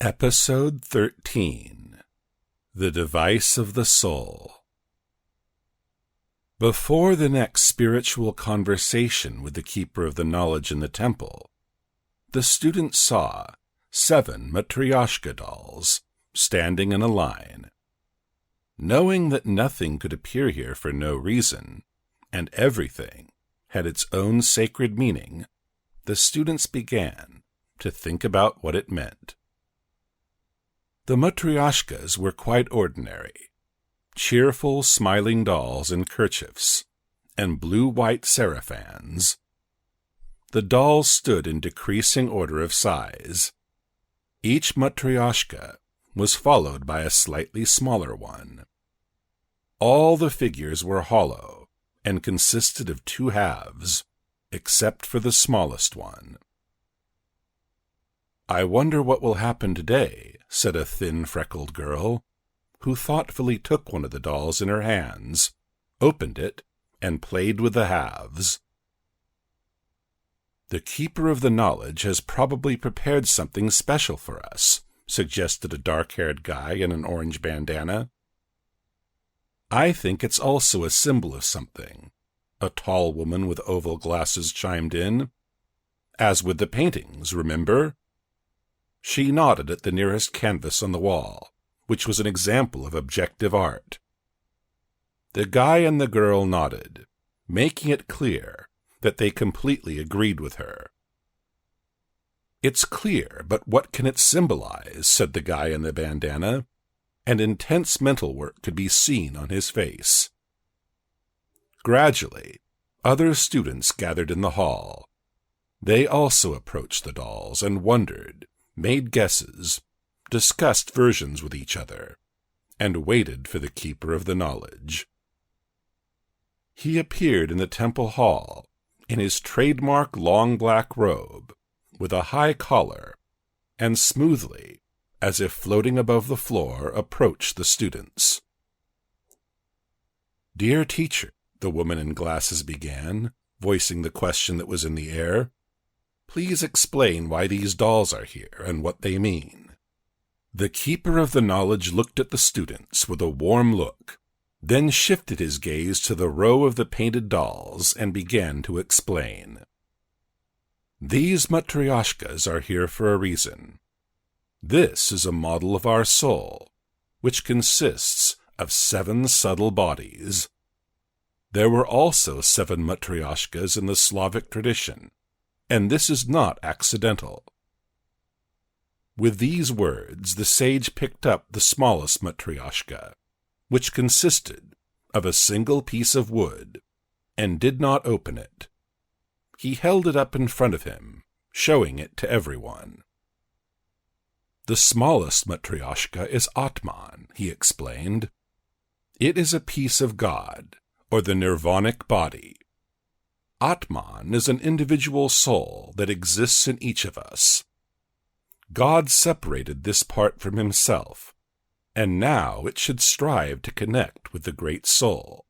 Episode 13 The Device of the Soul. Before the next spiritual conversation with the keeper of the knowledge in the temple, the student saw 7 Matryoshka dolls standing in a line. Knowing that nothing could appear here for no reason, and everything had its own sacred meaning, the students began to think about what it meant. The Matryoshkas were quite ordinary, cheerful, smiling dolls in kerchiefs and blue-white saraffans. The dolls stood in decreasing order of size. Each Matryoshka was followed by a slightly smaller one. All the figures were hollow and consisted of 2 halves, except for the smallest one. "I wonder what will happen today," said a thin, freckled girl, who thoughtfully took one of the dolls in her hands, opened it, and played with the halves. "The keeper of the knowledge has probably prepared something special for us," suggested a dark-haired guy in an orange bandana. "I think it's also a symbol of something," a tall woman with oval glasses chimed in. "As with the paintings, remember?" She nodded at the nearest canvas on the wall, which was an example of objective art. The guy and the girl nodded, making it clear that they completely agreed with her. "It's clear, but what can it symbolize?" said the guy in the bandana, and intense mental work could be seen on his face. Gradually, other students gathered in the hall. They also approached the dolls and wondered, made guesses, discussed versions with each other, and waited for the keeper of the knowledge. He appeared in the temple hall in his trademark long black robe, with a high collar, and smoothly, as if floating above the floor, approached the students. "Dear teacher," the woman in glasses began, voicing the question that was in the air, "please explain why these dolls are here and what they mean." The keeper of the knowledge looked at the students with a warm look, then shifted his gaze to the row of the painted dolls and began to explain. "These Matryoshkas are here for a reason. This is a model of our soul, which consists of 7 subtle bodies. There were also 7 Matryoshkas in the Slavic tradition, and this is not accidental." With these words, the sage picked up the smallest Matryoshka, which consisted of a single piece of wood, and did not open it. He held it up in front of him, showing it to everyone. "The smallest Matryoshka is Atman," he explained. "It is a piece of God, or the nirvanic body. Atman is an individual soul that exists in each of us. God separated this part from himself, and now it should strive to connect with the great soul."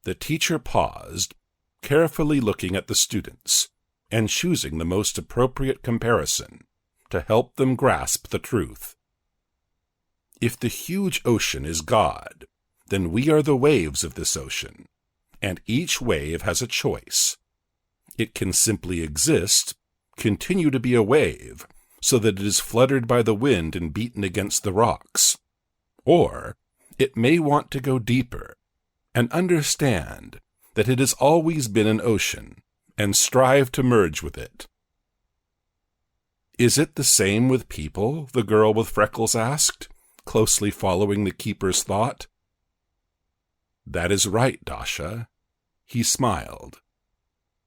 The teacher paused, carefully looking at the students, and choosing the most appropriate comparison to help them grasp the truth. "If the huge ocean is God, then we are the waves of this ocean, and each wave has a choice. It can simply exist, continue to be a wave, so that it is fluttered by the wind and beaten against the rocks. Or it may want to go deeper and understand that it has always been an ocean and strive to merge with it." "Is it the same with people?" the girl with freckles asked, closely following the keeper's thought. "That is right, Dasha." He smiled.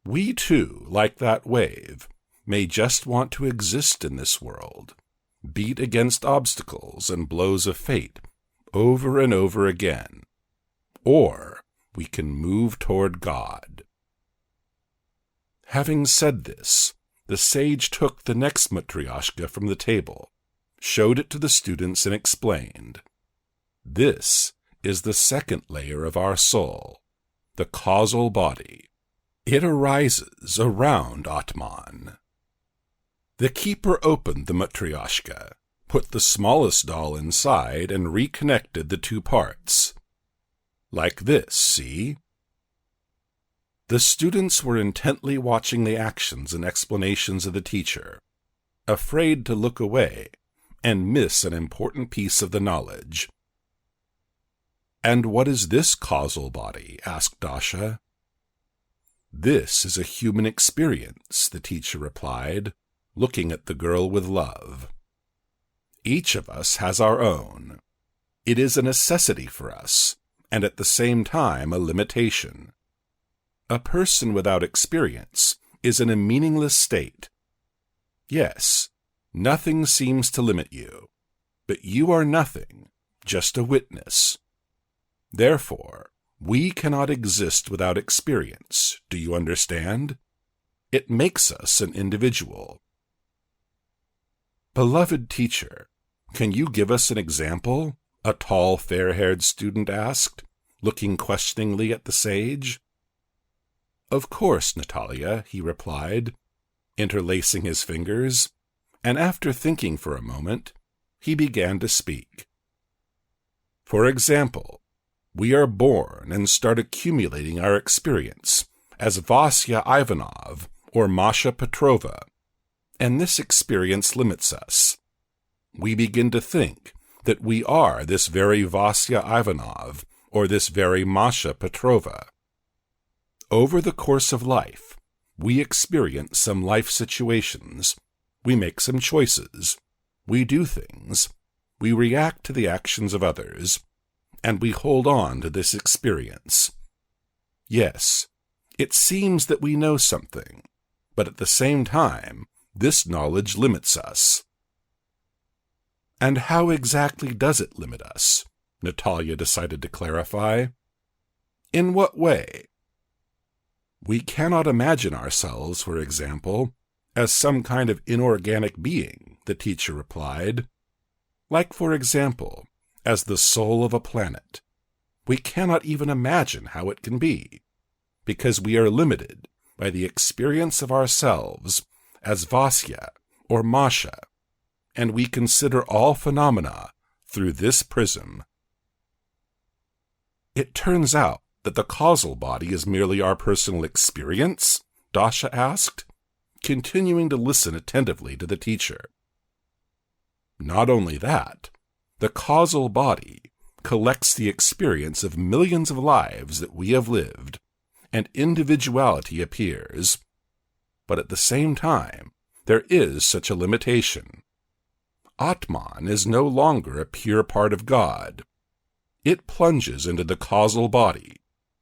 "We too, like that wave, may just want to exist in this world, beat against obstacles and blows of fate over and over again. Or we can move toward God." Having said this, the sage took the next Matryoshka from the table, showed it to the students, and explained, "This is the second layer of our soul, the causal body. It arises around Atman." The keeper opened the matryoshka, put the smallest doll inside, and reconnected the two parts. Like this, see? The students were intently watching the actions and explanations of the teacher, afraid to look away and miss an important piece of the knowledge. "And what is this causal body?" asked Dasha. "This is a human experience," the teacher replied, looking at the girl with love. "Each of us has our own. It is a necessity for us, and at the same time a limitation. A person without experience is in a meaningless state. Yes, nothing seems to limit you, but you are nothing, just a witness. Therefore, we cannot exist without experience. Do you understand? It makes us an individual." "Beloved teacher, can you give us an example?" a tall, fair-haired student asked, looking questioningly at the sage. "Of course, Natalia," he replied, interlacing his fingers, and after thinking for a moment, he began to speak. "For example, we are born and start accumulating our experience as Vasya Ivanov or Masha Petrova, and this experience limits us. We begin to think that we are this very Vasya Ivanov or this very Masha Petrova. Over the course of life, we experience some life situations, we make some choices, we do things, we react to the actions of others, and we hold on to this experience. Yes, it seems that we know something, but at the same time, this knowledge limits us." "And how exactly does it limit us?" Natalia decided to clarify. "In what way?" "We cannot imagine ourselves, for example, as some kind of inorganic being," the teacher replied. "Like, for example, as the soul of a planet. We cannot even imagine how it can be, because we are limited by the experience of ourselves as Vasya or Masha, and we consider all phenomena through this prism." "It turns out that the causal body is merely our personal experience?" Dasha asked, continuing to listen attentively to the teacher. "Not only that, the causal body collects the experience of millions of lives that we have lived, and individuality appears. But at the same time, there is such a limitation. Atman is no longer a pure part of God. It plunges into the causal body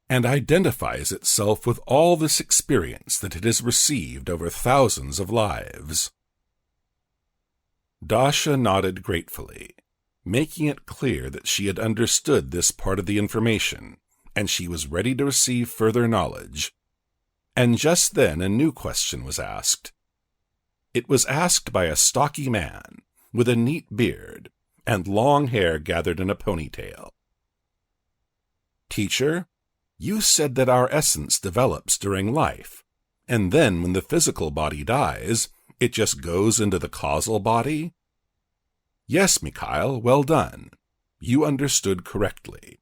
and identifies itself with all this experience that it has received over thousands of lives." Dasha nodded gratefully, making it clear that she had understood this part of the information, and she was ready to receive further knowledge. And just then a new question was asked. It was asked by a stocky man with a neat beard and long hair gathered in a ponytail. "Teacher, you said that our essence develops during life, and then when the physical body dies, it just goes into the causal body?" "Yes, Mikhail, well done. You understood correctly.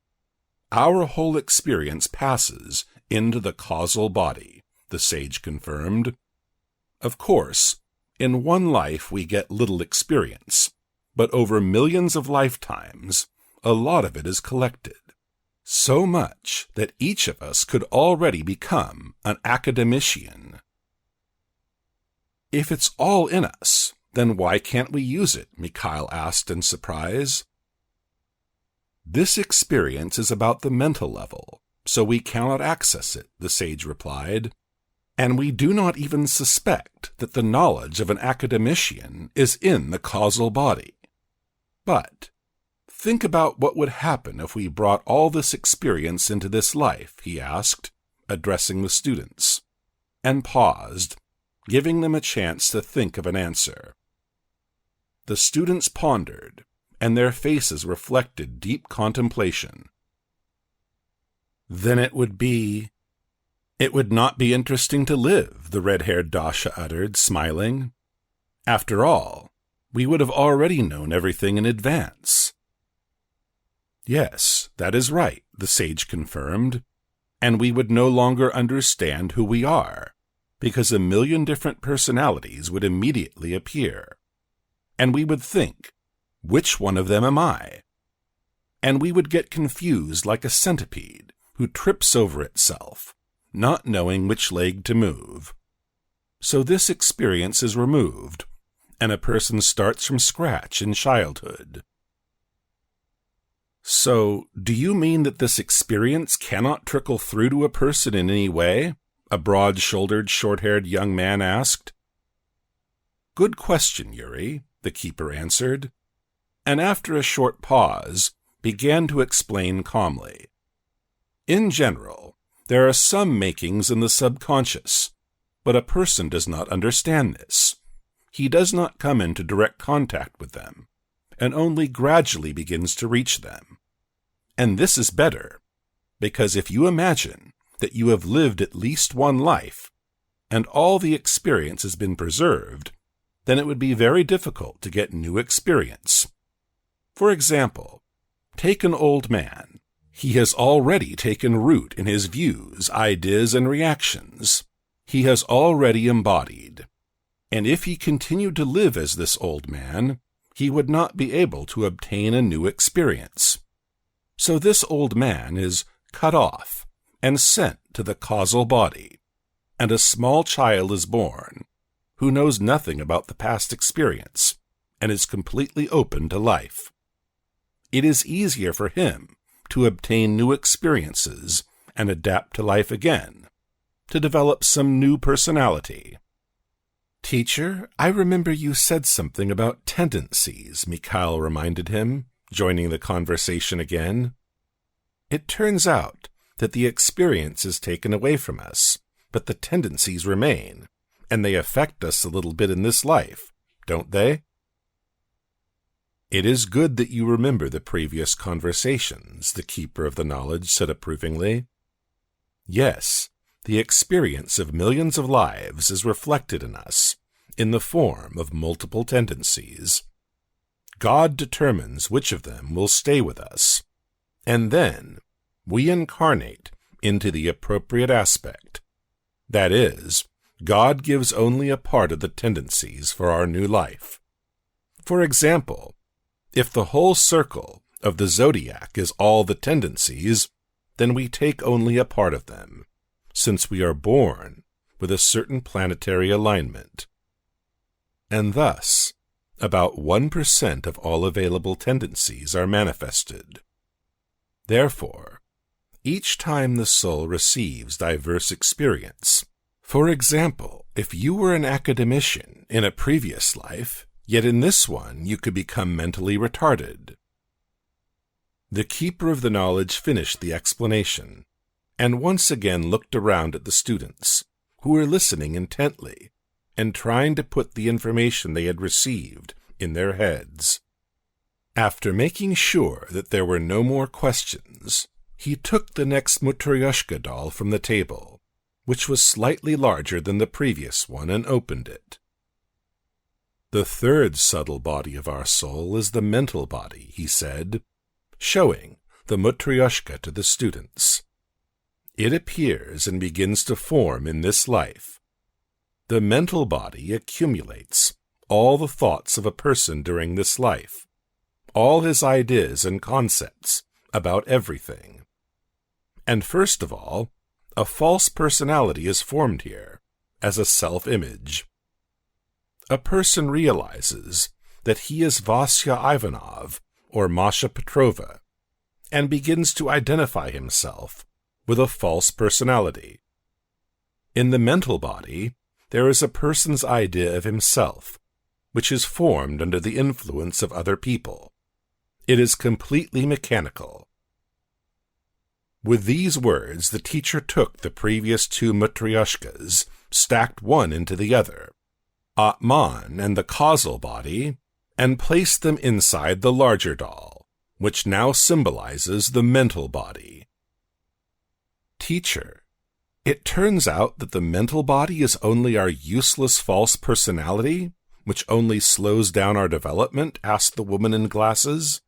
Our whole experience passes into the causal body," the sage confirmed. "Of course, in one life we get little experience, but over millions of lifetimes, a lot of it is collected. So much that each of us could already become an academician." "If it's all in us, then why can't we use it?" Mikhail asked in surprise. "This experience is about the mental level, so we cannot access it," the sage replied. "And we do not even suspect that the knowledge of an academician is in the causal body. But think about what would happen if we brought all this experience into this life," he asked, addressing the students, and paused, giving them a chance to think of an answer. The students pondered, and their faces reflected deep contemplation. "Then it would not be interesting to live," the red-haired Dasha uttered, smiling. After all, we would have already known everything in advance. Yes, that is right, the sage confirmed, and we would no longer understand who we are, because a million different personalities would immediately appear, and we would think, which one of them am I? And we would get confused like a centipede who trips over itself, not knowing which leg to move. So this experience is removed, and a person starts from scratch in childhood. So, do you mean that this experience cannot trickle through to a person in any way? A broad-shouldered, short-haired young man asked. Good question, Yuri, the keeper answered, and after a short pause, began to explain calmly. In general, there are some makings in the subconscious, but a person does not understand this. He does not come into direct contact with them, and only gradually begins to reach them. And this is better, because if you imagine that you have lived at least one life, and all the experience has been preserved, then it would be very difficult to get new experience. For example, take an old man. He has already taken root in his views, ideas, and reactions. He has already embodied. And if he continued to live as this old man, he would not be able to obtain a new experience. So this old man is cut off and sent to the causal body, and a small child is born, who knows nothing about the past experience, and is completely open to life. It is easier for him to obtain new experiences and adapt to life again, to develop some new personality. Teacher, I remember you said something about tendencies, Mikhail reminded him, joining the conversation again. It turns out that the experience is taken away from us, but the tendencies remain, and they affect us a little bit in this life, don't they? It is good that you remember the previous conversations, the keeper of the knowledge said approvingly. Yes, the experience of millions of lives is reflected in us, in the form of multiple tendencies. God determines which of them will stay with us, and then we incarnate into the appropriate aspect. That is, God gives only a part of the tendencies for our new life. For example, if the whole circle of the zodiac is all the tendencies, then we take only a part of them, since we are born with a certain planetary alignment. And thus, about 1% of all available tendencies are manifested. Therefore, each time the soul receives diverse experience, for example, if you were an academician in a previous life, yet in this one you could become mentally retarded. The keeper of the knowledge finished the explanation, and once again looked around at the students, who were listening intently, and trying to put the information they had received in their heads. After making sure that there were no more questions, he took the next Matryoshka doll from the table, which was slightly larger than the previous one, and opened it. The third subtle body of our soul is the mental body, he said, showing the Matryoshka to the students. It appears and begins to form in this life. The mental body accumulates all the thoughts of a person during this life, all his ideas and concepts about everything. And first of all, a false personality is formed here, as a self-image. A person realizes that he is Vasya Ivanov or Masha Petrova, and begins to identify himself with a false personality. In the mental body, there is a person's idea of himself, which is formed under the influence of other people. It is completely mechanical. With these words, the teacher took the previous two Matryoshkas, stacked one into the other, Atman and the causal body, and placed them inside the larger doll, which now symbolizes the mental body. Teacher, it turns out that the mental body is only our useless false personality, which only slows down our development?" asked the woman in glasses.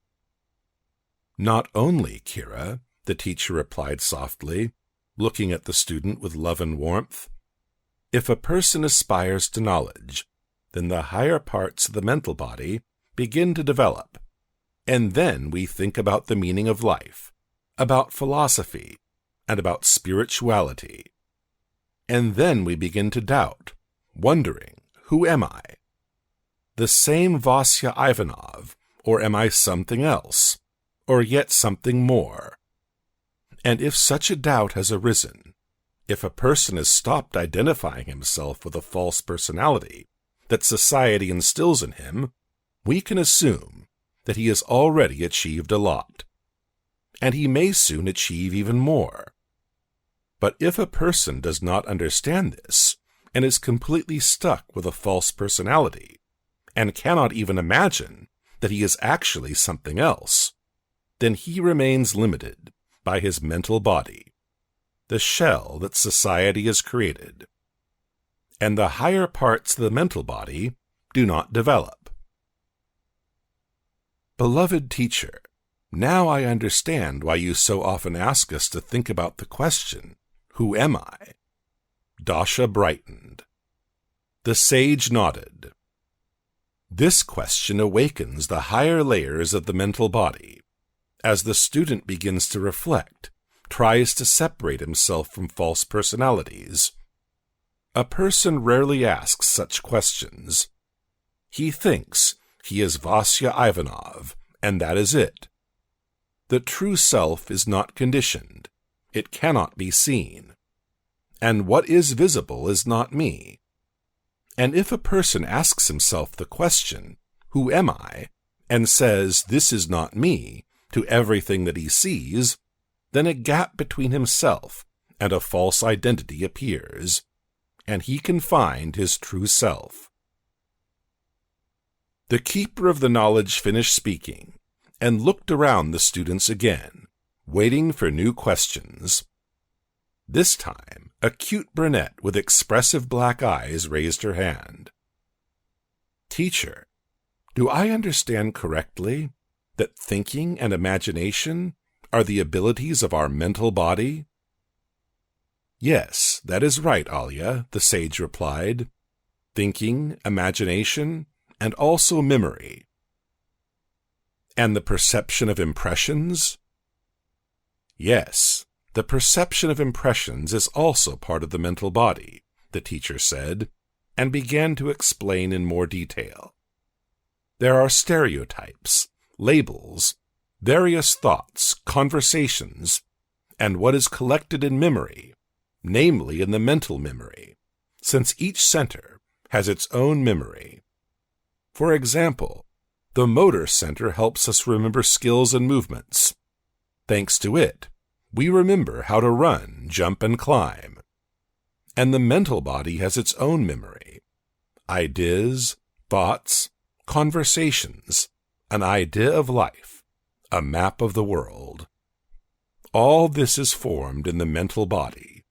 "Not only, Kira," the teacher replied softly, looking at the student with love and warmth. "If a person aspires to knowledge, then the higher parts of the mental body begin to develop, and then we think about the meaning of life, about philosophy, and about spirituality. And then we begin to doubt, wondering, who am I? The same Vasya Ivanov, or am I something else, or yet something more? And if such a doubt has arisen, if a person has stopped identifying himself with a false personality that society instills in him, we can assume that he has already achieved a lot, and he may soon achieve even more. But if a person does not understand this, and is completely stuck with a false personality, and cannot even imagine that he is actually something else, then he remains limited by his mental body, the shell that society has created. And the higher parts of the mental body do not develop." "Beloved teacher, now I understand why you so often ask us to think about the question, 'Who am I?'" Dasha brightened. The sage nodded. "This question awakens the higher layers of the mental body, as the student begins to reflect, tries to separate himself from false personalities. A person rarely asks such questions. He thinks he is Vasya Ivanov, and that is it. The true self is not conditioned. It cannot be seen. And what is visible is not me. And if a person asks himself the question, 'Who am I?' and says, 'This is not me,' to everything that he sees, then a gap between himself and a false identity appears, and he can find his true self." The keeper of the knowledge finished speaking, and looked around the students again, waiting for new questions. This time, a cute brunette with expressive black eyes raised her hand. "Teacher, do I understand correctly that thinking and imagination are the abilities of our mental body?" "Yes, that is right, Alya," the sage replied. "Thinking, imagination, and also memory." "And the perception of impressions?" "Yes, the perception of impressions is also part of the mental body," the teacher said, and began to explain in more detail. "There are stereotypes, labels, various thoughts, conversations, and what is collected in memory, namely in the mental memory, since each center has its own memory. For example, the motor center helps us remember skills and movements. Thanks to it, we remember how to run, jump, and climb. And the mental body has its own memory, ideas, thoughts, conversations, an idea of life, a map of the world. All this is formed in the mental body."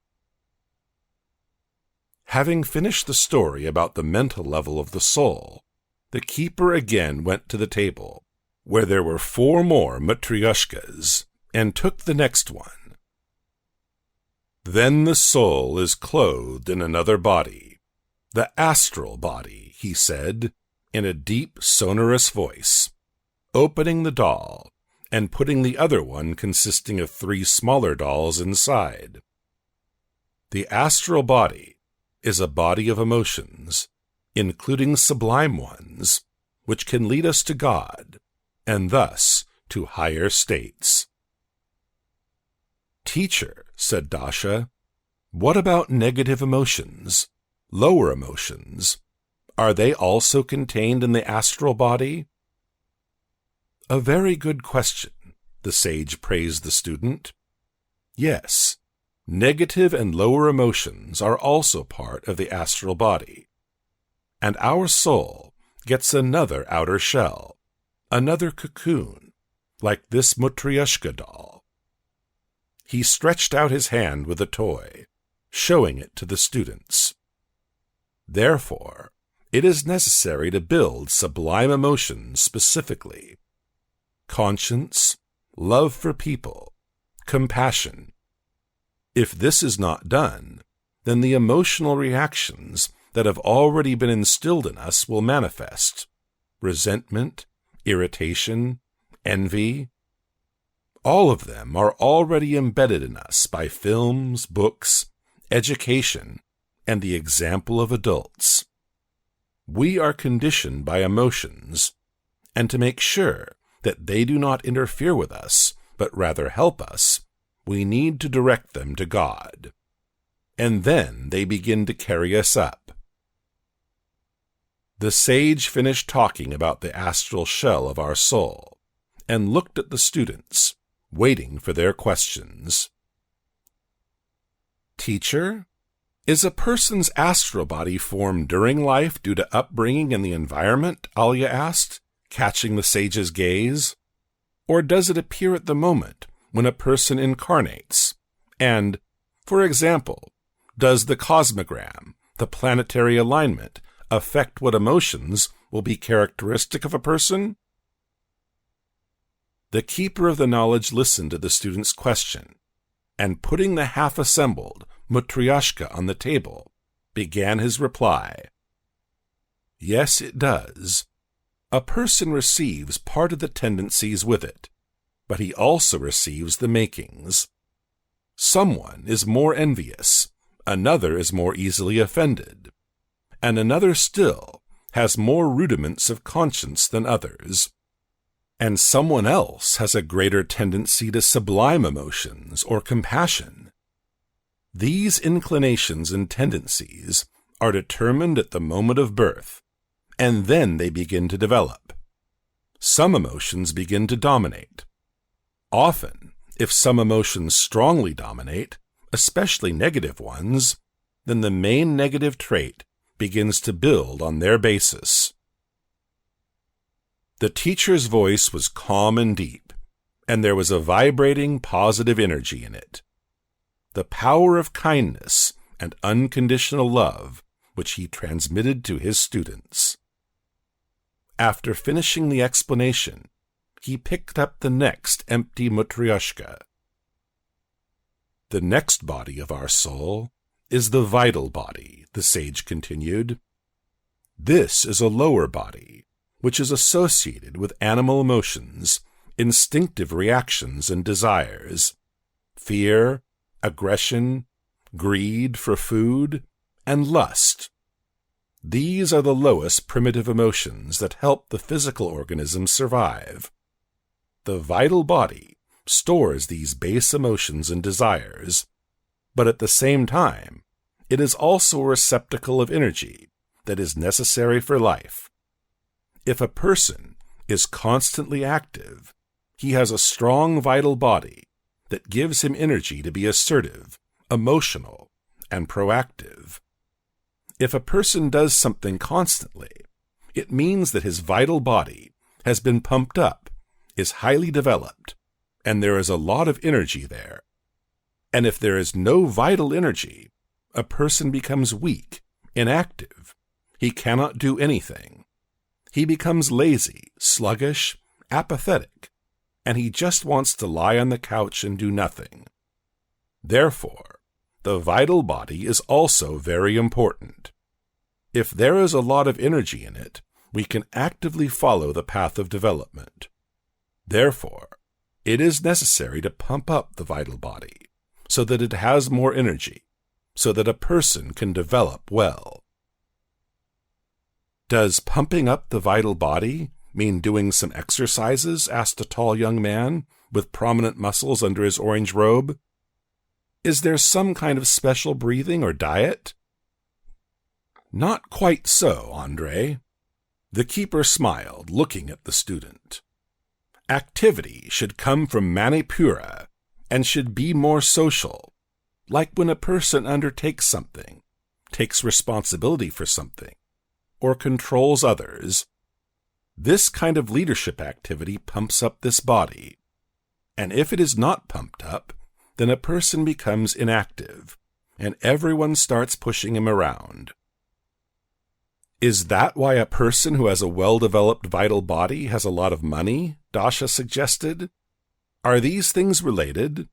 Having finished the story about the mental level of the soul, the keeper again went to the table, where there were 4 more matryoshkas, and took the next one. "Then the soul is clothed in another body, the astral body," he said, in a deep, sonorous voice, opening the doll and putting the other one consisting of 3 smaller dolls inside. "The astral body is a body of emotions, including sublime ones, which can lead us to God, and thus to higher states." "Teacher," said Dasha, "what about negative emotions, lower emotions? Are they also contained in the astral body?" "A very good question," the sage praised the student. "Yes, negative and lower emotions are also part of the astral body. And our soul gets another outer shell, another cocoon, like this Matryoshka doll." He stretched out his hand with a toy, showing it to the students. "Therefore, it is necessary to build sublime emotions specifically: conscience, love for people, compassion. If this is not done, then the emotional reactions that have already been instilled in us will manifest: resentment, irritation, envy. All of them are already embedded in us by films, books, education, and the example of adults. We are conditioned by emotions, and to make sure that they do not interfere with us, but rather help us, we need to direct them to God. And then they begin to carry us up. The sage finished talking about the astral shell of our soul, and looked at the students, waiting for their questions. Teacher, is a person's astral body formed during life due to upbringing and the environment? Alya asked, catching the sage's gaze. Or does it appear at the moment when a person incarnates? And, for example, does the cosmogram, the planetary alignment, affect what emotions will be characteristic of a person? The keeper of the knowledge listened to the student's question, and putting the half-assembled Matryoshka on the table, began his reply. Yes, it does. A person receives part of the tendencies with it, but he also receives the makings. Someone is more envious, another is more easily offended, and another still has more rudiments of conscience than others, and someone else has a greater tendency to sublime emotions or compassion. These inclinations and tendencies are determined at the moment of birth, and then they begin to develop. Some emotions begin to dominate. Often, if some emotions strongly dominate, especially negative ones, then the main negative trait begins to build on their basis. The teacher's voice was calm and deep, and there was a vibrating positive energy in it. The power of kindness and unconditional love which he transmitted to his students. After finishing the explanation, he picked up the next empty Matryoshka. The next body of our soul is the vital body, the sage continued. This is a lower body, which is associated with animal emotions, instinctive reactions and desires, fear, aggression, greed for food, and lust. These are the lowest primitive emotions that help the physical organism survive. The vital body stores these base emotions and desires, but at the same time, it is also a receptacle of energy that is necessary for life. If a person is constantly active, he has a strong vital body that gives him energy to be assertive, emotional, and proactive. If a person does something constantly, it means that his vital body has been pumped up, is highly developed, and there is a lot of energy there. And if there is no vital energy, a person becomes weak, inactive. He cannot do anything. He becomes lazy, sluggish, apathetic, and he just wants to lie on the couch and do nothing. Therefore, the vital body is also very important. If there is a lot of energy in it, we can actively follow the path of development. Therefore, it is necessary to pump up the vital body so that it has more energy, so that a person can develop well. Does pumping up the vital body mean doing some exercises? Asked a tall young man with prominent muscles under his orange robe. Is there some kind of special breathing or diet? Not quite so, Andre. The keeper smiled, looking at the student. Activity should come from Manipura and should be more social, like when a person undertakes something, takes responsibility for something, or controls others. This kind of leadership activity pumps up this body, and if it is not pumped up, then a person becomes inactive, and everyone starts pushing him around. Is that why a person who has a well-developed vital body has a lot of money? Dasha suggested. Are these things related?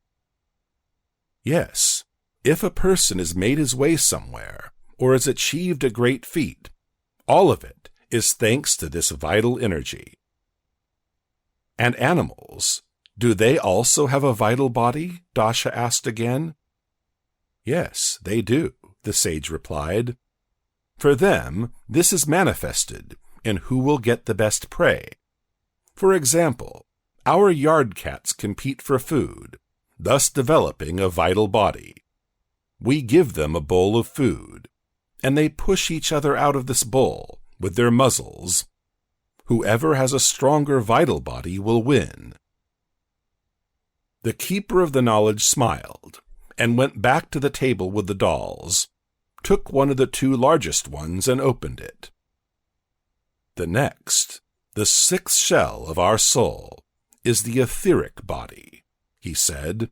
Yes. If a person has made his way somewhere, or has achieved a great feat, all of it is thanks to this vital energy. And animals, do they also have a vital body? Dasha asked again. Yes, they do, the sage replied. For them, this is manifested in who will get the best prey. For example, our yard cats compete for food, thus developing a vital body. We give them a bowl of food, and they push each other out of this bowl with their muzzles. Whoever has a stronger vital body will win. The keeper of the knowledge smiled and went back to the table with the dolls, took one of the two largest ones and opened it. The next, the sixth shell of our soul, is the etheric body, he said,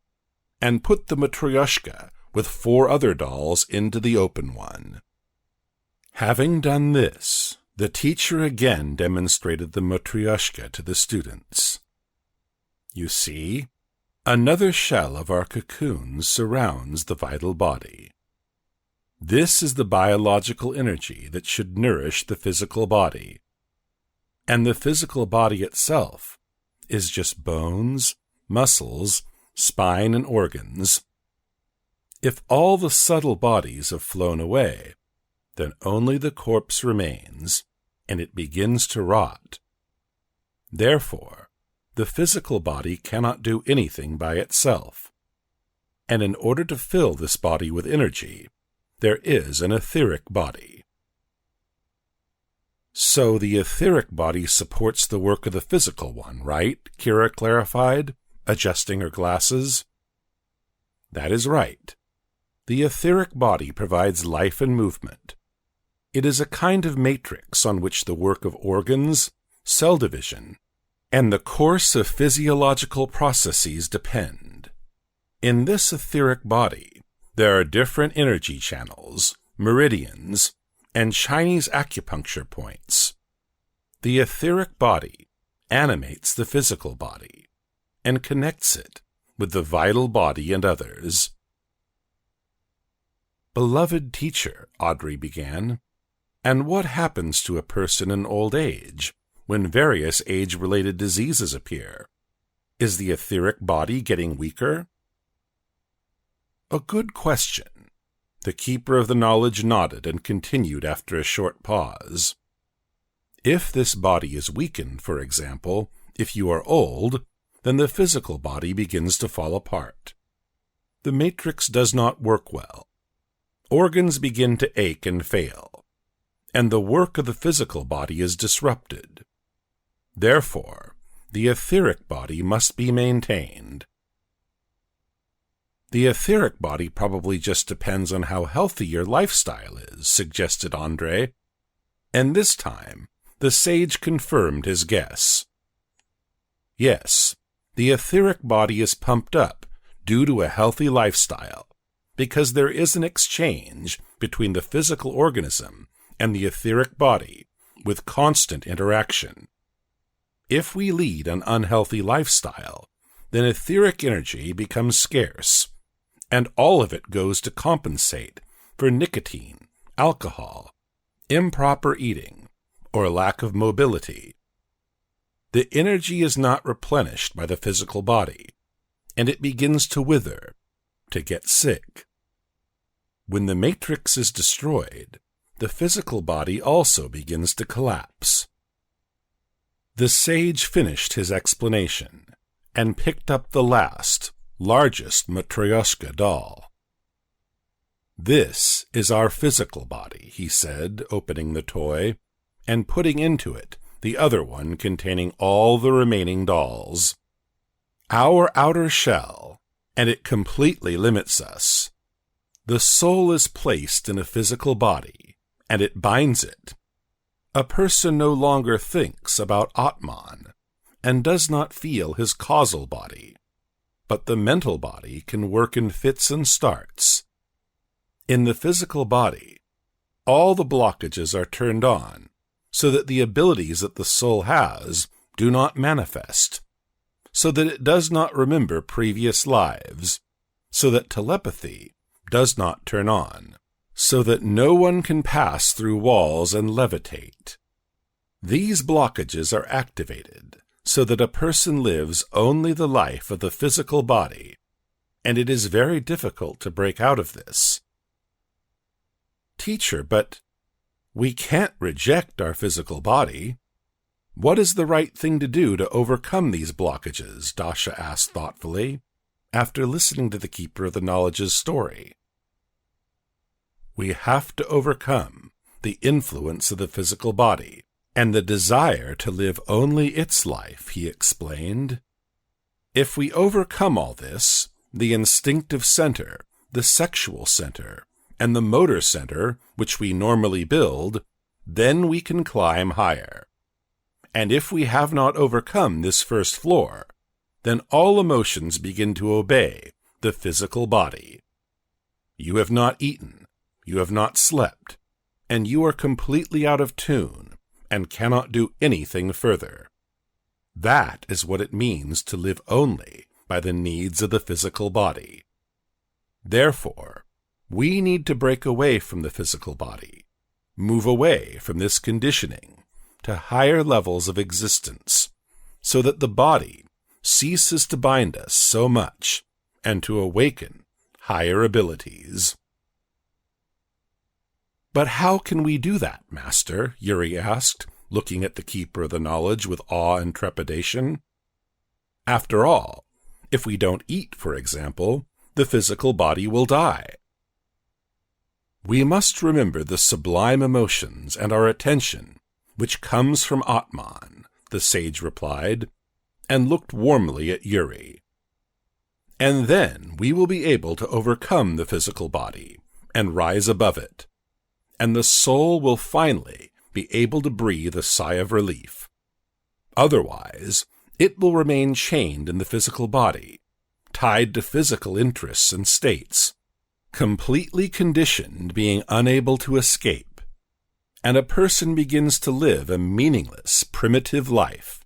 and put the Matryoshka with 4 other dolls into the open one. Having done this, the teacher again demonstrated the Matryoshka to the students. You see, another shell of our cocoon surrounds the vital body. This is the biological energy that should nourish the physical body. And the physical body itself is just bones, muscles, spine, and organs. If all the subtle bodies have flown away, then only the corpse remains, and it begins to rot. Therefore, the physical body cannot do anything by itself. And in order to fill this body with energy, there is an etheric body. So the etheric body supports the work of the physical one, right? Kira clarified, adjusting her glasses. That is right. The etheric body provides life and movement. It is a kind of matrix on which the work of organs, cell division, and the course of physiological processes depend. In this etheric body, there are different energy channels, meridians, and Chinese acupuncture points. The etheric body animates the physical body and connects it with the vital body and others. Beloved teacher, Audrey began, and what happens to a person in old age when various age-related diseases appear? Is the etheric body getting weaker? A good question. The keeper of the knowledge nodded and continued after a short pause. If this body is weakened, for example, if you are old, then the physical body begins to fall apart. The matrix does not work well. Organs begin to ache and fail, and the work of the physical body is disrupted. Therefore, the etheric body must be maintained. The etheric body probably just depends on how healthy your lifestyle is, suggested Andre, and this time the sage confirmed his guess. Yes, the etheric body is pumped up due to a healthy lifestyle, because there is an exchange between the physical organism and the etheric body with constant interaction. If we lead an unhealthy lifestyle, then etheric energy becomes scarce, and all of it goes to compensate for nicotine, alcohol, improper eating, or lack of mobility. The energy is not replenished by the physical body, and it begins to wither, to get sick. When the matrix is destroyed, the physical body also begins to collapse. The sage finished his explanation and picked up the last, largest Matryoshka doll. This is our physical body, he said, opening the toy, and putting into it the other one containing all the remaining dolls. Our outer shell, and it completely limits us. The soul is placed in a physical body, and it binds it. A person no longer thinks about Atman, and does not feel his causal body, but the mental body can work in fits and starts. In the physical body, all the blockages are turned on, so that the abilities that the soul has do not manifest, so that it does not remember previous lives, so that telepathy does not turn on, so that no one can pass through walls and levitate. These blockages are activated so that a person lives only the life of the physical body, and it is very difficult to break out of this. Teacher, but we can't reject our physical body. What is the right thing to do to overcome these blockages? Dasha asked thoughtfully, after listening to the Keeper of the Knowledge's story. We have to overcome the influence of the physical body and the desire to live only its life, he explained. If we overcome all this, the instinctive center, the sexual center, and the motor center, which we normally build, then we can climb higher. And if we have not overcome this first floor, then all emotions begin to obey the physical body. You have not eaten, you have not slept, and you are completely out of tune and cannot do anything further. That is what it means to live only by the needs of the physical body. Therefore, we need to break away from the physical body, move away from this conditioning to higher levels of existence, so that the body ceases to bind us so much and to awaken higher abilities. But how can we do that, Master? Yuri asked, looking at the Keeper of the Knowledge with awe and trepidation. After all, if we don't eat, for example, the physical body will die. We must remember the sublime emotions and our attention, which comes from Atman, the sage replied, and looked warmly at Yuri. And then we will be able to overcome the physical body and rise above it, and the soul will finally be able to breathe a sigh of relief. Otherwise, it will remain chained in the physical body, tied to physical interests and states, completely conditioned, being unable to escape, and a person begins to live a meaningless, primitive life.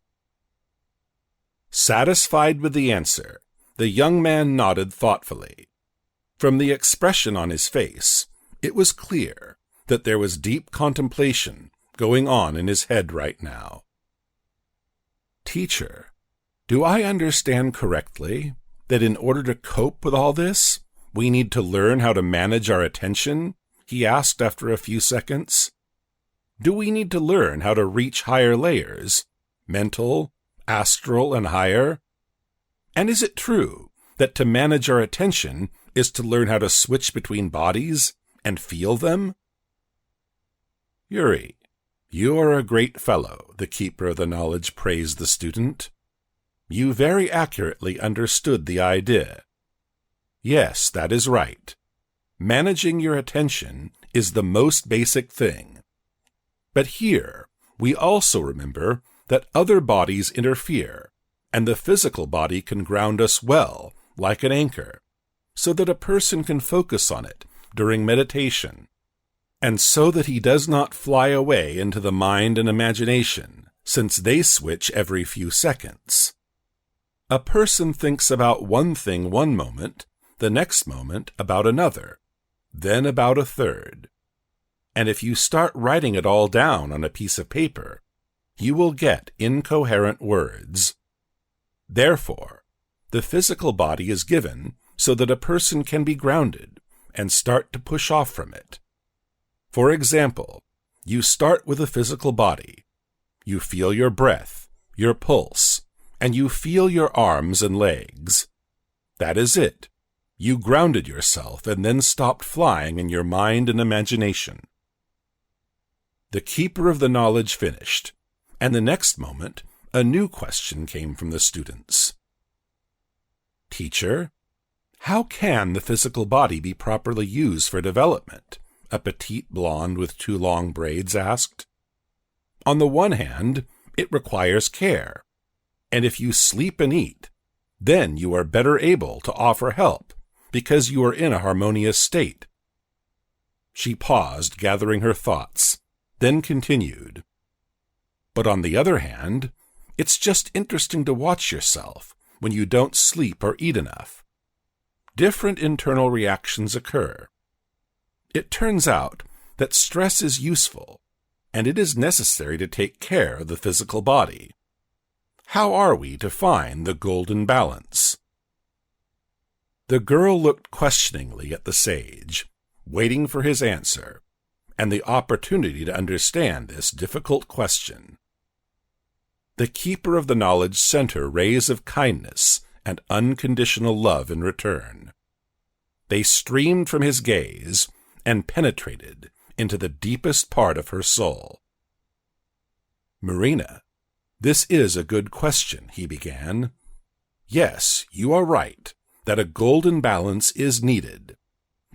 Satisfied with the answer, the young man nodded thoughtfully. From the expression on his face, it was clear that there was deep contemplation going on in his head right now. Teacher, do I understand correctly that in order to cope with all this, we need to learn how to manage our attention? He asked after a few seconds. Do we need to learn how to reach higher layers, mental, astral, and higher? And is it true that to manage our attention is to learn how to switch between bodies and feel them? Yuri, you are a great fellow, the Keeper of the Knowledge praised the student. You very accurately understood the idea. Yes, that is right. Managing your attention is the most basic thing. But here, we also remember that other bodies interfere, and the physical body can ground us well, like an anchor, so that a person can focus on it during meditation, and so that he does not fly away into the mind and imagination, since they switch every few seconds. A person thinks about one thing one moment, the next moment about another, then about a third. And if you start writing it all down on a piece of paper, you will get incoherent words. Therefore, the physical body is given so that a person can be grounded and start to push off from it. For example, you start with a physical body. You feel your breath, your pulse, and you feel your arms and legs. That is it. You grounded yourself and then stopped flying in your mind and imagination. The Keeper of the Knowledge finished, and the next moment, a new question came from the students. Teacher, how can the physical body be properly used for development? A petite blonde with 2 long braids asked. On the one hand, it requires care, and if you sleep and eat, then you are better able to offer help, because you are in a harmonious state. She paused, gathering her thoughts, then continued. But on the other hand, it's just interesting to watch yourself when you don't sleep or eat enough. Different internal reactions occur. It turns out that stress is useful, and it is necessary to take care of the physical body. How are we to find the golden balance? The girl looked questioningly at the sage, waiting for his answer, and the opportunity to understand this difficult question. The keeper of the knowledge sent her rays of kindness and unconditional love in return. They streamed from his gaze and penetrated into the deepest part of her soul. "Marina, this is a good question," he began. "Yes, you are right, that a golden balance is needed.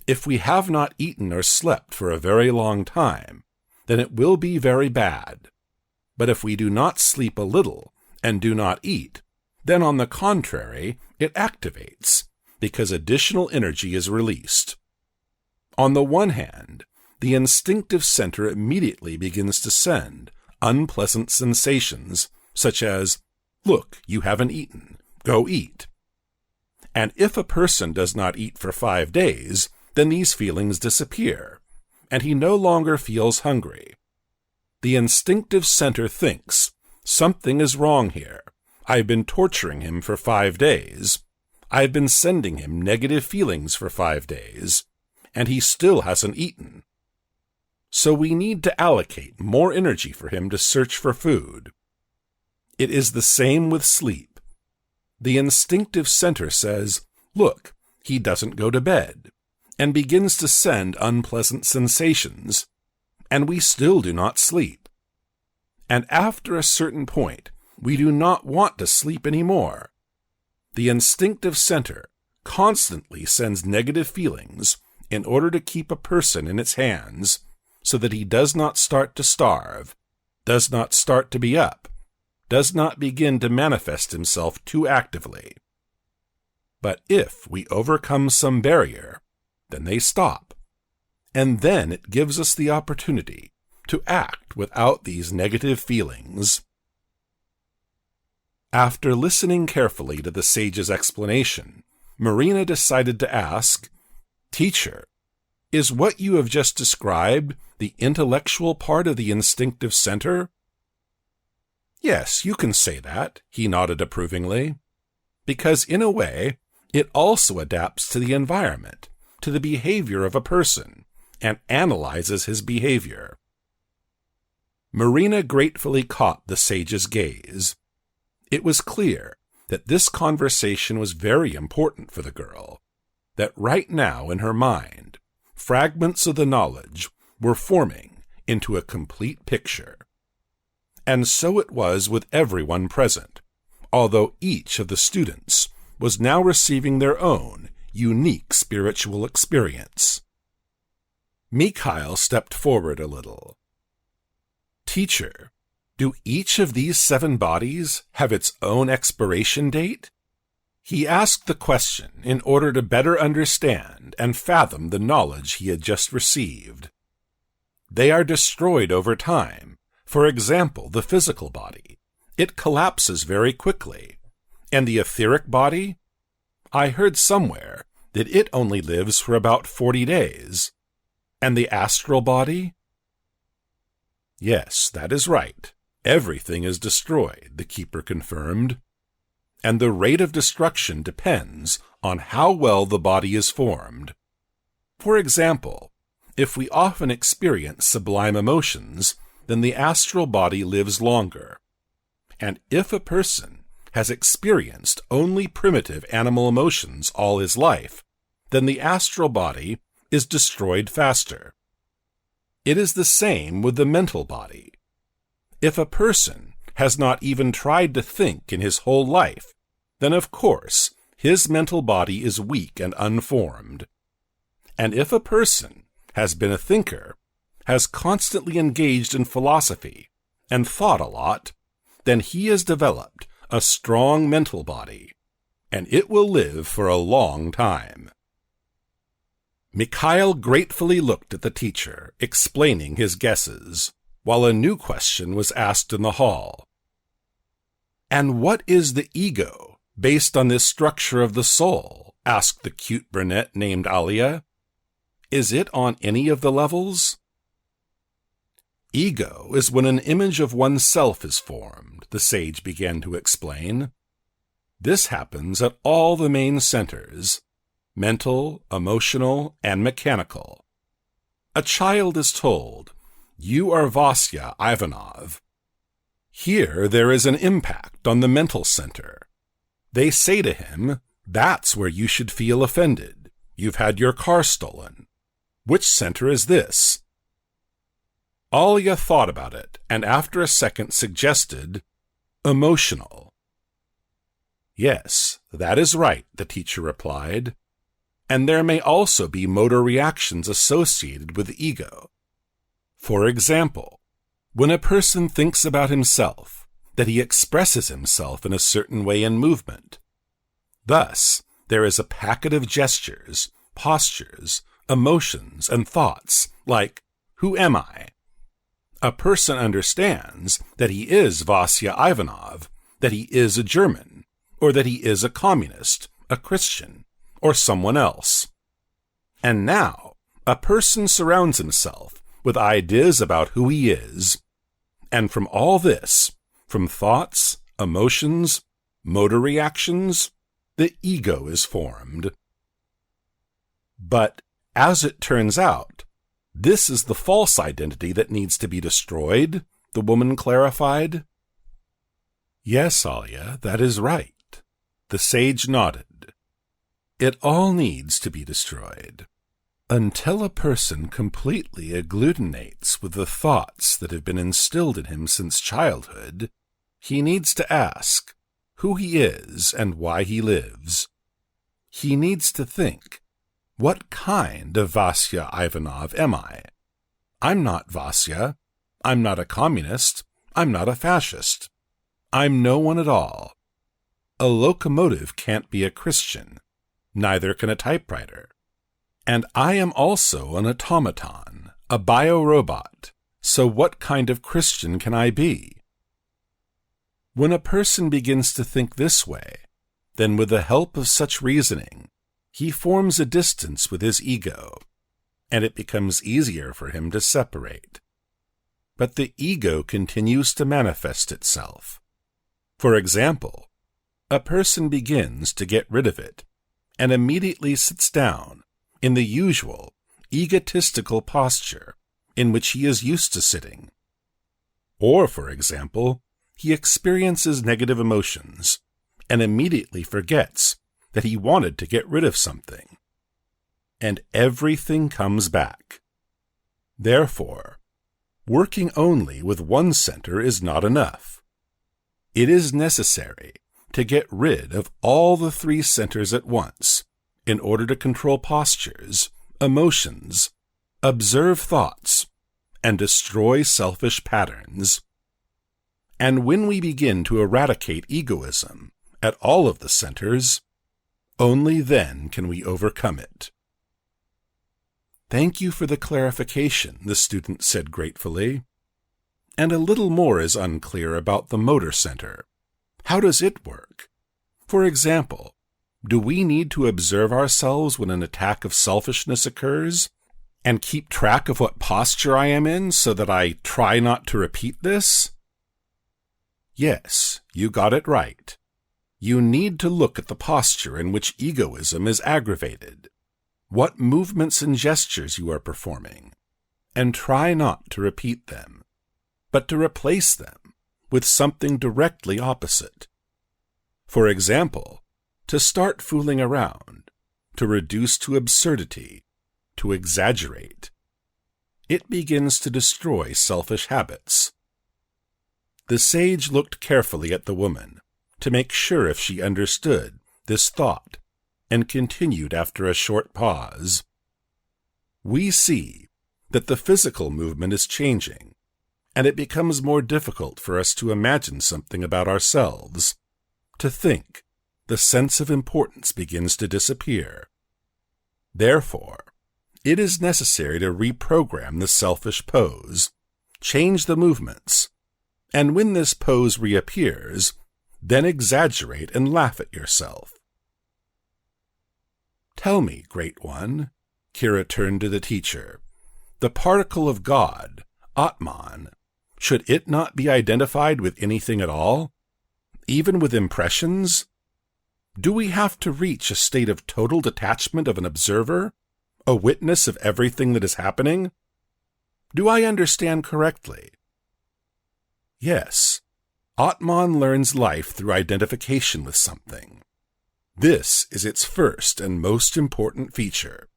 If we have not eaten or slept for a very long time, then it will be very bad. But if we do not sleep a little and do not eat, then on the contrary, it activates, because additional energy is released. On the one hand, the instinctive center immediately begins to send unpleasant sensations, such as, 'Look, you haven't eaten. Go eat.' And if a person does not eat for 5 days, then these feelings disappear, and he no longer feels hungry. The instinctive center thinks, 'Something is wrong here. I've been torturing him for 5 days. I've been sending him negative feelings for 5 days, and he still hasn't eaten. So we need to allocate more energy for him to search for food.' It is the same with sleep. The instinctive center says, 'Look, he doesn't go to bed,' and begins to send unpleasant sensations, and we still do not sleep. And after a certain point, we do not want to sleep anymore. The instinctive center constantly sends negative feelings in order to keep a person in its hands, so that he does not start to starve, does not start to be up, does not begin to manifest himself too actively. But if we overcome some barrier, then they stop, and then it gives us the opportunity to act without these negative feelings." After listening carefully to the sage's explanation, Marina decided to ask, "Teacher, is what you have just described the intellectual part of the instinctive center?" "Yes, you can say that," he nodded approvingly, "because in a way, it also adapts to the environment, to the behavior of a person, and analyzes his behavior." Marina gratefully caught the sage's gaze. It was clear that this conversation was very important for the girl, that right now in her mind, fragments of the knowledge were forming into a complete picture. And so it was with everyone present, although each of the students was now receiving their own unique spiritual experience. Mikhail stepped forward a little. "Teacher, do each of these 7 bodies have its own expiration date?" He asked the question in order to better understand and fathom the knowledge he had just received. "They are destroyed over time. For example, the physical body. It collapses very quickly. And the etheric body? I heard somewhere that it only lives for about 40 days. And the astral body?" "Yes, that is right. Everything is destroyed," the keeper confirmed. "And the rate of destruction depends on how well the body is formed. For example, if we often experience sublime emotions, then the astral body lives longer. And if a person has experienced only primitive animal emotions all his life, then the astral body is destroyed faster. It is the same with the mental body. If a person has not even tried to think in his whole life, then of course his mental body is weak and unformed. And if a person has been a thinker, has constantly engaged in philosophy, and thought a lot, then he has developed a strong mental body, and it will live for a long time." Mikhail gratefully looked at the teacher, explaining his guesses, while a new question was asked in the hall. "And what is the ego, based on this structure of the soul?" asked the cute brunette named Alia. "Is it on any of the levels?" "Ego is when an image of oneself is formed," the sage began to explain. "This happens at all the main centers, mental, emotional, and mechanical. A child is told, 'You are Vasya Ivanov.' Here there is an impact on the mental center. They say to him, 'That's where you should feel offended. You've had your car stolen. Which center is this?' Alia thought about it, and after a second suggested, 'Emotional.' 'Yes, that is right,' the teacher replied. 'And there may also be motor reactions associated with ego. For example, when a person thinks about himself, that he expresses himself in a certain way in movement. Thus, there is a packet of gestures, postures, emotions, and thoughts, like, 'Who am I?' A person understands that he is Vasya Ivanov, that he is a German, or that he is a communist, a Christian, or someone else. And now, a person surrounds himself with ideas about who he is, and from all this, from thoughts, emotions, motor reactions, the ego is formed. But, as it turns out, this is the false identity that needs to be destroyed," the woman clarified. "Yes, Alia, that is right." The sage nodded. "It all needs to be destroyed. Until a person completely agglutinates with the thoughts that have been instilled in him since childhood, he needs to ask who he is and why he lives. He needs to think, what kind of Vasya Ivanov am I? I'm not Vasya. I'm not a communist. I'm not a fascist. I'm no one at all. A locomotive can't be a Christian. Neither can a typewriter. And I am also an automaton, a biorobot. So what kind of Christian can I be?" When a person begins to think this way, then with the help of such reasoning, he forms a distance with his ego, and it becomes easier for him to separate. But the ego continues to manifest itself. For example, a person begins to get rid of it, and immediately sits down in the usual egotistical posture in which he is used to sitting. Or, for example, he experiences negative emotions and immediately forgets that he wanted to get rid of something. And everything comes back. Therefore, working only with one center is not enough. It is necessary to get rid of all the three centers at once in order to control postures, emotions, observe thoughts, and destroy selfish patterns. And when we begin to eradicate egoism at all of the centers, only then can we overcome it. "Thank you for the clarification," the student said gratefully. "And a little more is unclear about the motor center. How does it work? For example, do we need to observe ourselves when an attack of selfishness occurs, and keep track of what posture I am in so that I try not to repeat this?" Yes, you got it right. You need to look at the posture in which egoism is aggravated, what movements and gestures you are performing, and try not to repeat them, but to replace them with something directly opposite. For example, to start fooling around, to reduce to absurdity, to exaggerate. It begins to destroy selfish habits. The sage looked carefully at the woman to make sure if she understood this thought, and continued after a short pause. We see that the physical movement is changing, and it becomes more difficult for us to imagine something about ourselves. To think, the sense of importance begins to disappear. Therefore, it is necessary to reprogram the selfish pose, change the movements, and when this pose reappears, then exaggerate and laugh at yourself. Tell me, Great One, Kira turned to the teacher, the particle of God, Atman, should it not be identified with anything at all, even with impressions? Do we have to reach a state of total detachment of an observer, a witness of everything that is happening? Do I understand correctly? Yes, Atman learns life through identification with something. This is its first and most important feature.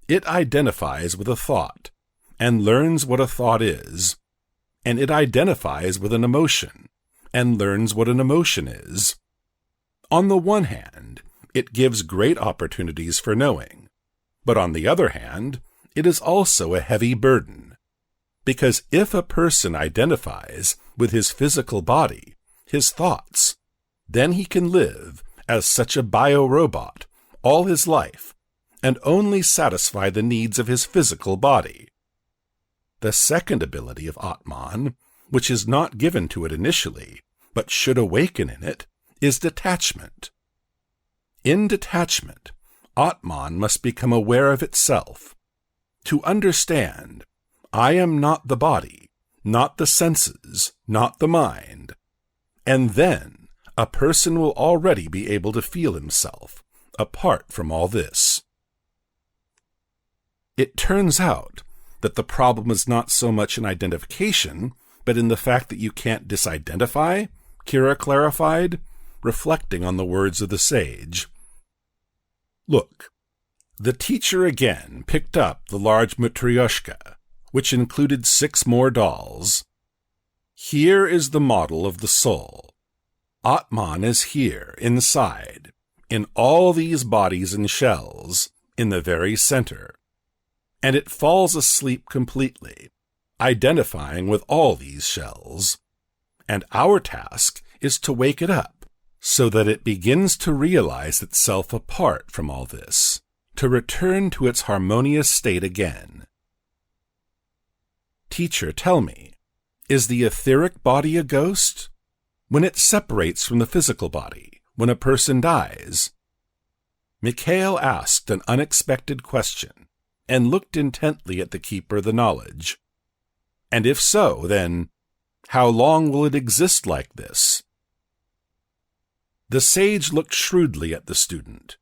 It identifies with a thought, and learns what a thought is, and it identifies with an emotion, and learns what an emotion is. On the one hand, it gives great opportunities for knowing, but on the other hand, it is also a heavy burden, because if a person identifies with his physical body, his thoughts, then he can live as such a biorobot all his life and only satisfy the needs of his physical body. The second ability of Atman, which is not given to it initially, but should awaken in it, is detachment. In detachment, Atman must become aware of itself. To understand, I am not the body, not the senses, not the mind. And then, a person will already be able to feel himself, apart from all this. It turns out that the problem is not so much in identification, but in the fact that you can't disidentify, Kira clarified, reflecting on the words of the sage. Look, the teacher again picked up the large matryoshka, which included 6 more dolls. Here is the model of the soul. Atman is here, inside, in all these bodies and shells, in the very center. And it falls asleep completely, identifying with all these shells. And our task is to wake it up, so that it begins to realize itself apart from all this, to return to its harmonious state again. Teacher, tell me, is the etheric body a ghost? When it separates from the physical body, when a person dies? Mikhail asked an unexpected question, and looked intently at the keeper of the knowledge. And if so, then, how long will it exist like this? The sage looked shrewdly at the student,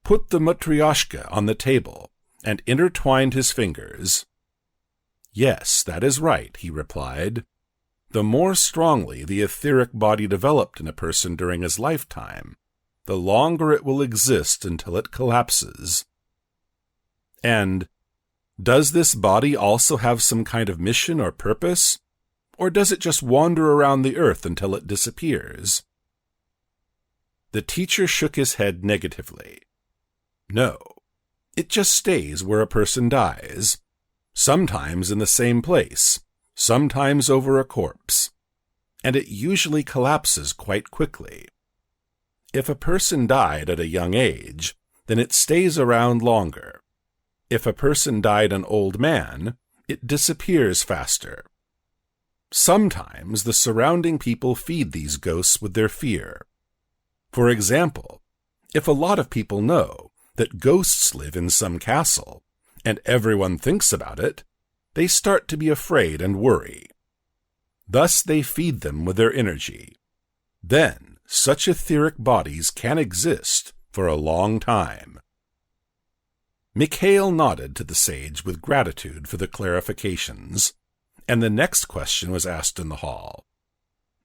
put the matryoshka on the table, and intertwined his fingers. Yes, that is right, he replied. The more strongly the etheric body developed in a person during his lifetime, the longer it will exist until it collapses. And does this body also have some kind of mission or purpose, or does it just wander around the earth until it disappears? The teacher shook his head negatively. No, it just stays where a person dies, sometimes in the same place, sometimes over a corpse, and it usually collapses quite quickly. If a person died at a young age, then it stays around longer. If a person died an old man, it disappears faster. Sometimes the surrounding people feed these ghosts with their fear. For example, if a lot of people know that ghosts live in some castle, and everyone thinks about it, they start to be afraid and worry. Thus they feed them with their energy. Then such etheric bodies can exist for a long time. Mikhail nodded to the sage with gratitude for the clarifications, and the next question was asked in the hall.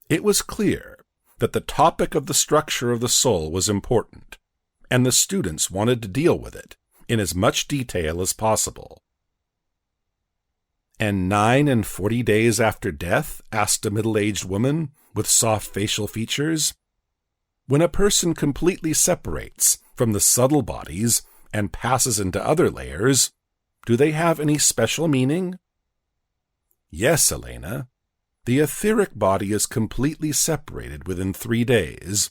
It was clear that the topic of the structure of the soul was important, and the students wanted to deal with it in as much detail as possible. And 49 days after death? Asked a middle-aged woman with soft facial features. When a person completely separates from the subtle bodies and passes into other layers, do they have any special meaning? Yes, Elena. The etheric body is completely separated within 3 days,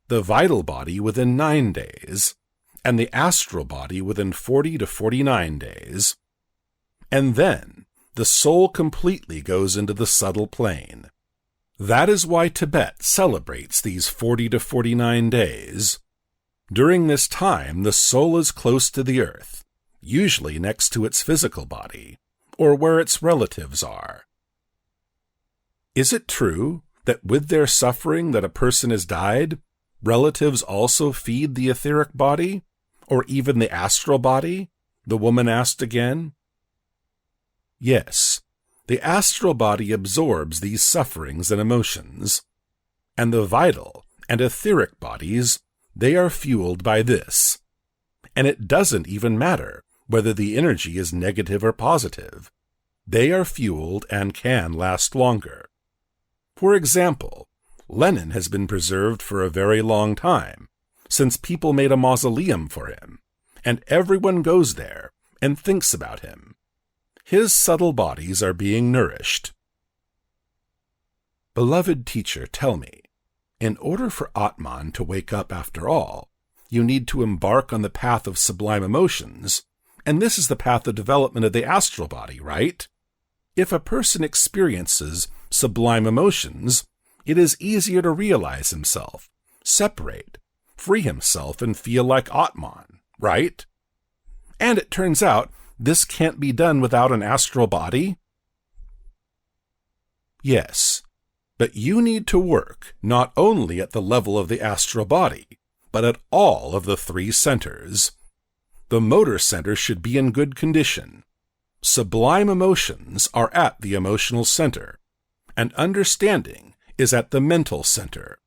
the vital body within 9 days, and the astral body within 40 to 49 days, and then the soul completely goes into the subtle plane. That is why Tibet celebrates these 40 to 49 days. During this time, the soul is close to the earth, usually next to its physical body, or where its relatives are. Is it true that with their suffering that a person has died, relatives also feed the etheric body, or even the astral body? The woman asked again. Yes, the astral body absorbs these sufferings and emotions, and the vital and etheric bodies, they are fueled by this. And it doesn't even matter whether the energy is negative or positive. They are fueled and can last longer. For example, Lenin has been preserved for a very long time, since people made a mausoleum for him, and everyone goes there and thinks about him. His subtle bodies are being nourished. Beloved teacher, tell me, in order for Atman to wake up after all, you need to embark on the path of sublime emotions, and this is the path of development of the astral body, right? If a person experiences sublime emotions, it is easier to realize himself, separate, free himself, and feel like Atman, right? And it turns out this can't be done without an astral body? Yes, but you need to work not only at the level of the astral body, but at all of the three centers. The motor center should be in good condition. Sublime emotions are at the emotional center, and understanding is at the mental center,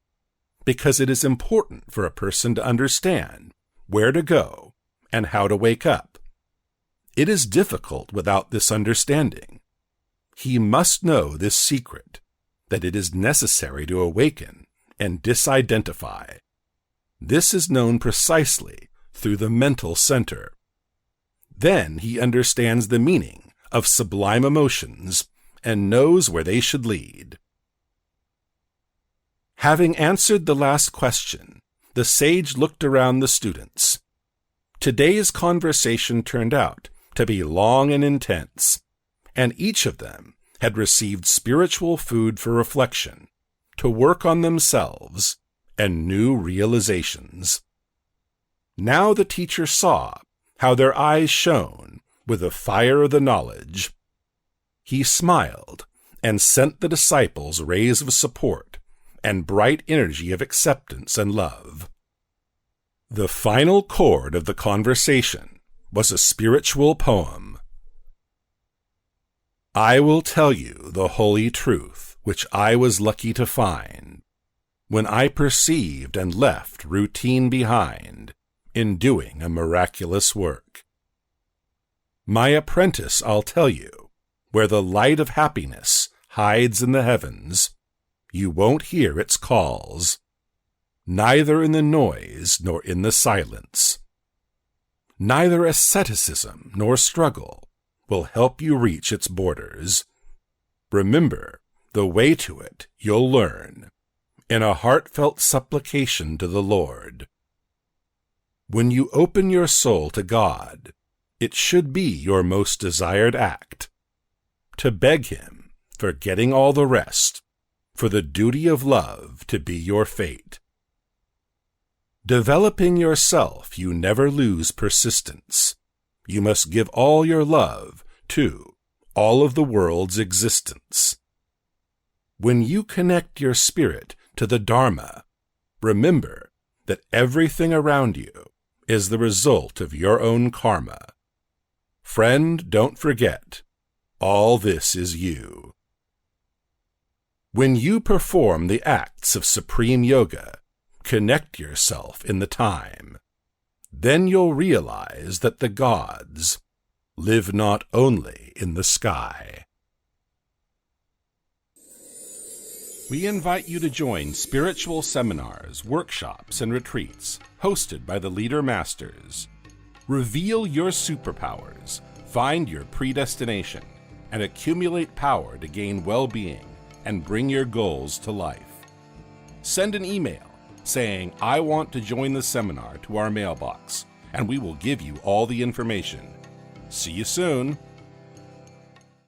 because it is important for a person to understand where to go and how to wake up. It is difficult without this understanding. He must know this secret, that it is necessary to awaken and disidentify. This is known precisely through the mental center. Then he understands the meaning of sublime emotions and knows where they should lead. Having answered the last question, the sage looked around the students. Today's conversation turned out to be long and intense, and each of them had received spiritual food for reflection, to work on themselves, and new realizations. Now the teacher saw how their eyes shone with the fire of the knowledge. He smiled and sent the disciples rays of support and bright energy of acceptance and love. The final chord of the conversation was a spiritual poem. I will tell you the holy truth which I was lucky to find, when I perceived and left routine behind in doing a miraculous work. My apprentice, I'll tell you, where the light of happiness hides in the heavens, you won't hear its calls, neither in the noise nor in the silence. Neither asceticism nor struggle will help you reach its borders. Remember, the way to it you'll learn in a heartfelt supplication to the Lord. When you open your soul to God, it should be your most desired act, to beg Him, forgetting all the rest, for the duty of love to be your fate. Developing yourself, you never lose persistence. You must give all your love to all of the world's existence. When you connect your spirit to the Dharma, remember that everything around you is the result of your own karma. Friend, don't forget, all this is you. When you perform the acts of supreme yoga, connect yourself in the time. Then you'll realize that the gods live not only in the sky. We invite you to join spiritual seminars, workshops, and retreats hosted by the Leader Masters. Reveal your superpowers, find your predestination, and accumulate power to gain well-being and bring your goals to life. Send an email saying, I want to join the seminar to our mailbox, and we will give you all the information. See you soon!